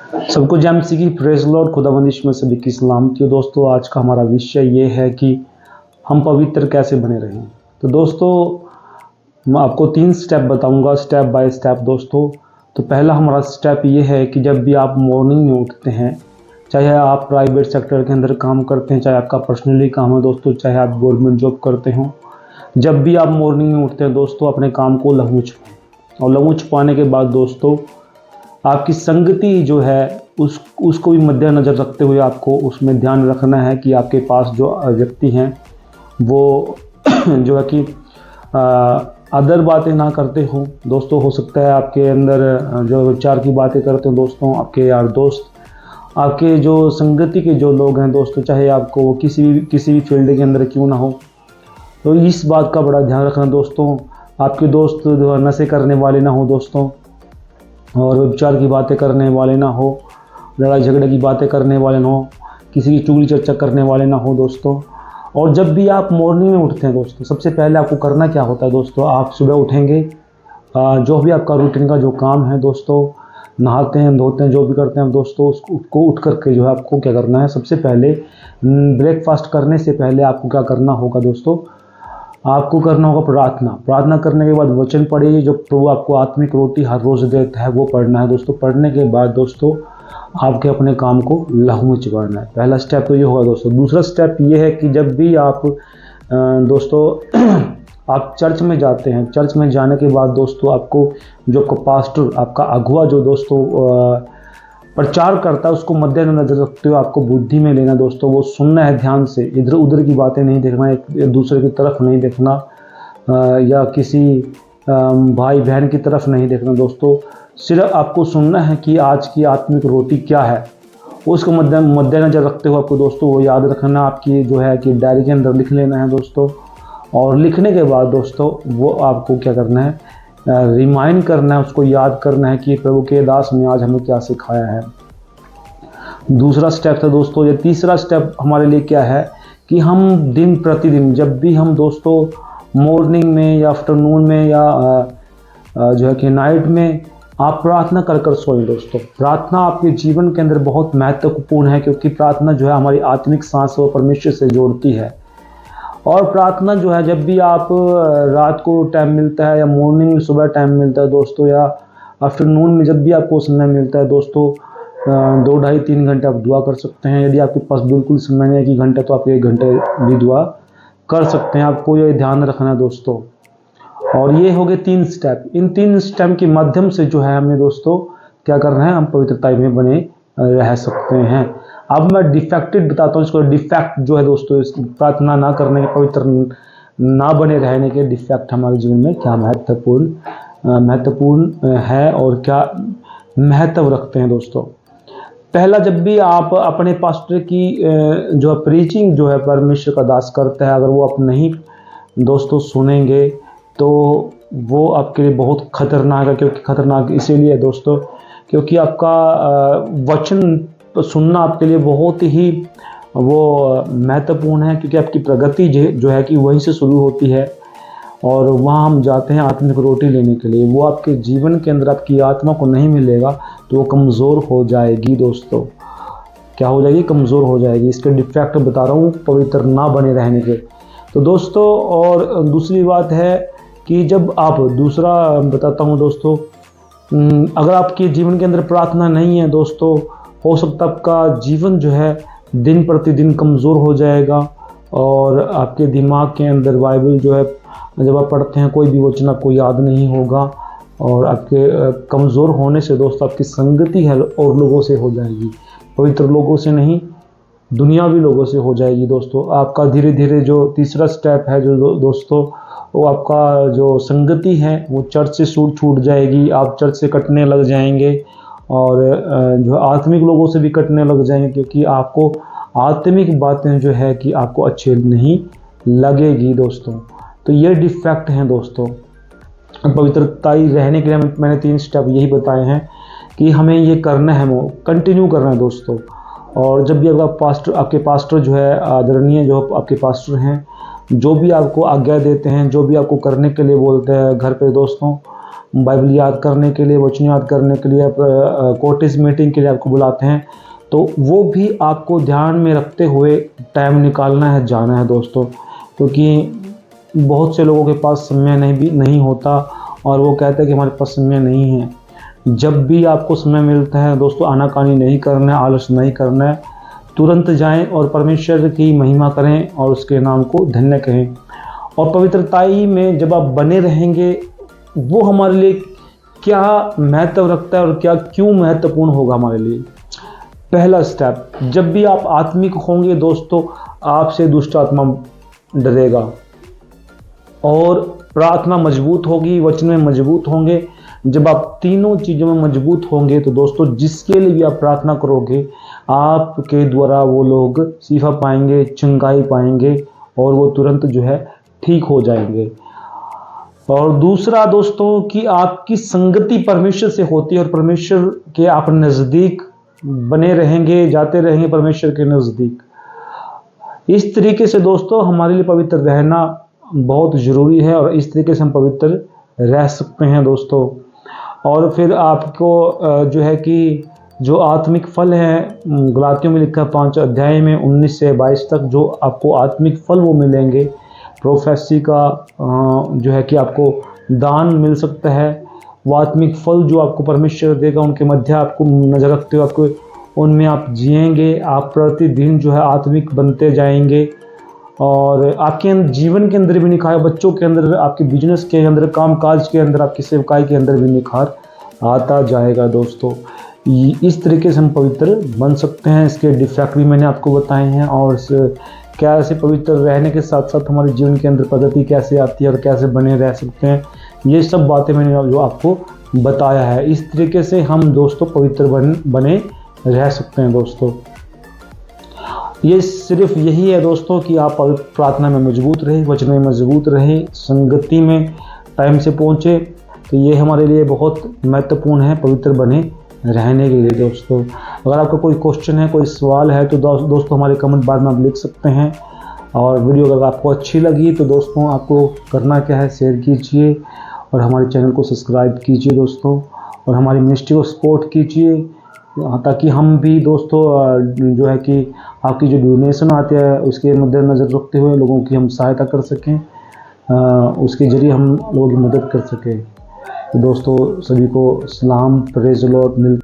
सबको जय मसीह की प्रेज़ लॉर्ड। खुदाबंदिश में सभी की सलामती हो। दोस्तों, आज का हमारा विषय ये है कि हम पवित्र कैसे बने रहें। तो दोस्तों, मैं आपको 3 स्टेप बताऊंगा, स्टेप बाय स्टेप। दोस्तों, तो पहला हमारा स्टेप ये है कि जब भी आप मॉर्निंग में उठते हैं, चाहे आप प्राइवेट सेक्टर के अंदर काम करते हैं, चाहे आपका पर्सनली काम है दोस्तों, चाहे आप गवर्नमेंट जॉब करते हो, जब भी आप मॉर्निंग में उठते हैं दोस्तों, अपने काम को लहू छुपाएं। और लहू छुपाने के बाद दोस्तों, आपकी संगति जो है उसको भी मद्देनज़र रखते हुए आपको उसमें ध्यान रखना है कि आपके पास जो व्यक्ति हैं वो जो है कि अदर बातें ना करते हो। दोस्तों, हो सकता है आपके अंदर जो विचार की बातें करते हो दोस्तों, आपके यार दोस्त, आपके जो संगति के जो लोग हैं दोस्तों, चाहे आपको किसी भी फील्ड के अंदर क्यों ना हो, तो इस बात का बड़ा ध्यान रखना दोस्तों। आपके दोस्त जो नशे करने वाले ना हो दोस्तों, और व्यभिचार की बातें करने वाले ना हो, लड़ाई झगड़े की बातें करने वाले ना हो, किसी की चुगली चर्चा करने वाले ना हो दोस्तों। और जब भी आप मॉर्निंग में उठते हैं दोस्तों, सबसे पहले आपको करना क्या होता है दोस्तों, आप सुबह उठेंगे, जो भी आपका रूटीन का जो काम है दोस्तों, नहाते हैं, धोते हैं, जो भी करते हैं दोस्तों, उसको उठ करके जो है आपको क्या करना है, सबसे पहले ब्रेकफास्ट करने से पहले आपको क्या करना होगा दोस्तों, आपको करना होगा प्रार्थना करने के बाद वचन पढ़िए, जो प्रभु आपको आत्मिक रोटी हर रोज़ देता है वो पढ़ना है दोस्तों। पढ़ने के बाद दोस्तों, आपके अपने काम को लहू में चुबाना है। पहला स्टेप तो ये होगा दोस्तों। दूसरा स्टेप ये है कि जब भी आप दोस्तों आप चर्च में जाते हैं, चर्च में जाने के बाद दोस्तों, आपको जो पास्टर, आपका अगुआ जो दोस्तों प्रचार करता है, उसको मद्देनजर रखते हुए आपको बुद्धि में लेना दोस्तों। वो सुनना है ध्यान से, इधर उधर की बातें नहीं देखना, एक दूसरे की तरफ नहीं देखना, या किसी भाई बहन की तरफ नहीं देखना दोस्तों। सिर्फ आपको सुनना है कि आज की आत्मिक रोटी क्या है, उसको मद्देनजर रखते हुए आपको दोस्तों वो याद रखना, आपकी जो है कि डायरी के अंदर लिख लेना है दोस्तों। और लिखने के बाद दोस्तों, वो आपको क्या करना है, रिमाइंड करना है, उसको याद करना है कि प्रभु के दास ने आज हमें क्या सिखाया है। दूसरा स्टेप था दोस्तों। ये तीसरा स्टेप हमारे लिए क्या है कि हम दिन प्रतिदिन, जब भी हम दोस्तों मॉर्निंग में या आफ्टरनून में या जो है कि नाइट में आप प्रार्थना कर सोएं दोस्तों। प्रार्थना आपके जीवन के अंदर बहुत महत्वपूर्ण है, क्योंकि प्रार्थना जो है हमारी आत्मिक सांस को परमेश्वर से जोड़ती है। और प्रार्थना जो है, जब भी आप रात को टाइम मिलता है, या मॉर्निंग में सुबह टाइम मिलता है दोस्तों, या आफ्टरनून में जब भी आपको समय मिलता है दोस्तों, 2 ढाई 3 घंटे आप दुआ कर सकते हैं। यदि आपके पास बिल्कुल समय नहीं है 1 घंटा, तो आप 1 घंटे भी दुआ कर सकते हैं। आपको ये ध्यान रखना है दोस्तों। और ये हो गए 3 स्टेप। इन 3 स्टेप के माध्यम से जो है हमें दोस्तों क्या करना है, हम पवित्रता में बने रह सकते हैं। अब मैं डिफेक्टेड बताता हूँ इसको। डिफेक्ट जो है दोस्तों, इस प्रार्थना ना करने के, पवित्र ना बने रहने के डिफेक्ट हमारे जीवन में क्या महत्वपूर्ण है और क्या महत्व रखते हैं दोस्तों। पहला, जब भी आप अपने पास्टर की जो प्रीचिंग जो है परमेश्वर का दास करता है, अगर वो आप नहीं दोस्तों सुनेंगे तो वो आपके लिए बहुत खतरनाक है। क्योंकि खतरनाक इसीलिए है दोस्तों, क्योंकि आपका वचन सुनना आपके लिए बहुत ही वो महत्वपूर्ण है, क्योंकि आपकी प्रगति जो है कि वहीं से शुरू होती है। और वहाँ हम जाते हैं आत्मिक रोटी लेने के लिए। वो आपके जीवन के अंदर आपकी आत्मा को नहीं मिलेगा तो वो कमज़ोर हो जाएगी दोस्तों। क्या हो जाएगी? कमज़ोर हो जाएगी। इसके डिफेक्ट बता रहा हूँ पवित्र ना बने रहने के। तो दोस्तों, और दूसरी बात है कि जब आप, दूसरा बताता हूँ दोस्तों, अगर आपके जीवन के अंदर प्रार्थना नहीं है दोस्तों, हो सकता है आपका जीवन जो है दिन प्रतिदिन कमज़ोर हो जाएगा। और आपके दिमाग के अंदर बाइबल जो है जब आप पढ़ते हैं, कोई भी वचन आपको याद नहीं होगा। और आपके कमज़ोर होने से दोस्तों आपकी संगति है और लोगों से हो जाएगी, पवित्र लोगों से नहीं, दुनियावी लोगों से हो जाएगी दोस्तों। आपका धीरे धीरे जो तीसरा स्टेप है जो दोस्तों, वो आपका जो संगति है वो चर्च से छूट जाएगी। आप चर्च से कटने लग जाएंगे और जो आत्मिक लोगों से भी कटने लग जाएंगे, क्योंकि आपको आत्मिक बातें जो है कि आपको अच्छी नहीं लगेगी दोस्तों। तो ये डिफेक्ट हैं दोस्तों। पवित्रता रहने के लिए मैंने 3 स्टेप यही बताए हैं कि हमें ये करना है, वो कंटिन्यू करना है दोस्तों। और जब भी आपके पास्टर जो है आदरणीय, जो आपके पास्टर हैं, जो भी आपको आज्ञा देते हैं, जो भी आपको करने के लिए बोलते हैं घर पे दोस्तों, बाइबल याद करने के लिए, वचन याद करने के लिए, कोर्टिस मीटिंग के लिए आपको बुलाते हैं, तो वो भी आपको ध्यान में रखते हुए टाइम निकालना है, जाना है दोस्तों। क्योंकि बहुत से लोगों के पास समय नहीं होता और वो कहते हैं कि हमारे पास समय नहीं है। जब भी आपको समय मिलता है दोस्तों, आनाकानी नहीं करना है, आलस नहीं करना है, तुरंत जाएं और परमेश्वर की महिमा करें और उसके नाम को धन्य कहें। और पवित्रताई में जब आप बने रहेंगे, वो हमारे लिए क्या महत्व रखता है और क्या क्यों महत्वपूर्ण होगा हमारे लिए। पहला स्टेप, जब भी आप आत्मिक होंगे दोस्तों, आपसे दुष्ट आत्मा डरेगा और प्रार्थना मजबूत होगी, वचन में मजबूत होंगे। जब आप तीनों चीज़ों में मजबूत होंगे तो दोस्तों, जिसके लिए भी आप प्रार्थना करोगे, आपके द्वारा वो लोग शिफा पाएंगे, चंगाई पाएंगे और वो तुरंत जो है ठीक हो जाएंगे। और दूसरा दोस्तों, कि आपकी संगति परमेश्वर से होती है और परमेश्वर के आप नज़दीक बने रहेंगे, जाते रहेंगे परमेश्वर के नज़दीक। इस तरीके से दोस्तों हमारे लिए पवित्र रहना बहुत ज़रूरी है और इस तरीके से हम पवित्र रह सकते हैं दोस्तों। और फिर आपको जो है कि जो आत्मिक फल हैं, गलातियों में लिखा 5 अध्याय में 19 से 22 तक जो आपको आत्मिक फल वो मिलेंगे। प्रोफेसी का जो है कि आपको दान मिल सकता है। वो आत्मिक फल जो आपको परमेश्वर देगा, उनके मध्य आपको नज़र रखते हुए आपको उनमें आप जिएंगे। आप प्रतिदिन जो है आत्मिक बनते जाएंगे और आपके जीवन के अंदर भी निखार, बच्चों के अंदर, आपके बिजनेस के अंदर, कामकाज के अंदर, आपकी सेवकाई के अंदर भी निखार आता जाएगा दोस्तों। इस तरीके से हम पवित्र बन सकते हैं। इसके डिफेक्ट भी मैंने आपको बताए हैं और कैसे पवित्र रहने के साथ साथ हमारे जीवन के अंदर पद्धति कैसे आती है और कैसे बने रह सकते हैं, ये सब बातें मैंने जो आपको बताया है। इस तरीके से हम दोस्तों पवित्र बने रह सकते हैं दोस्तों। ये सिर्फ यही है दोस्तों कि आप प्रार्थना में मजबूत रहे, वचन में मजबूत रहे, संगति में टाइम से पहुँचे। तो ये हमारे लिए बहुत महत्वपूर्ण है पवित्र बने रहने के लिए दोस्तों। अगर आपका कोई क्वेश्चन है, कोई सवाल है, तो दोस्तों हमारे कमेंट बार में आप लिख सकते हैं। और वीडियो अगर आपको अच्छी लगी तो दोस्तों आपको करना क्या है, शेयर कीजिए और हमारे चैनल को सब्सक्राइब कीजिए दोस्तों, और हमारी मिनिस्ट्री को सपोर्ट कीजिए, ताकि हम भी दोस्तों जो है कि आपकी जो डोनेशन आती है उसके मद्देनज़र रखते हुए लोगों की हम सहायता कर सकें, उसके ज़रिए हम लोगों की मदद कर सकें। तो दोस्तों सभी को सलाम, प्रेज़ द लॉर्ड।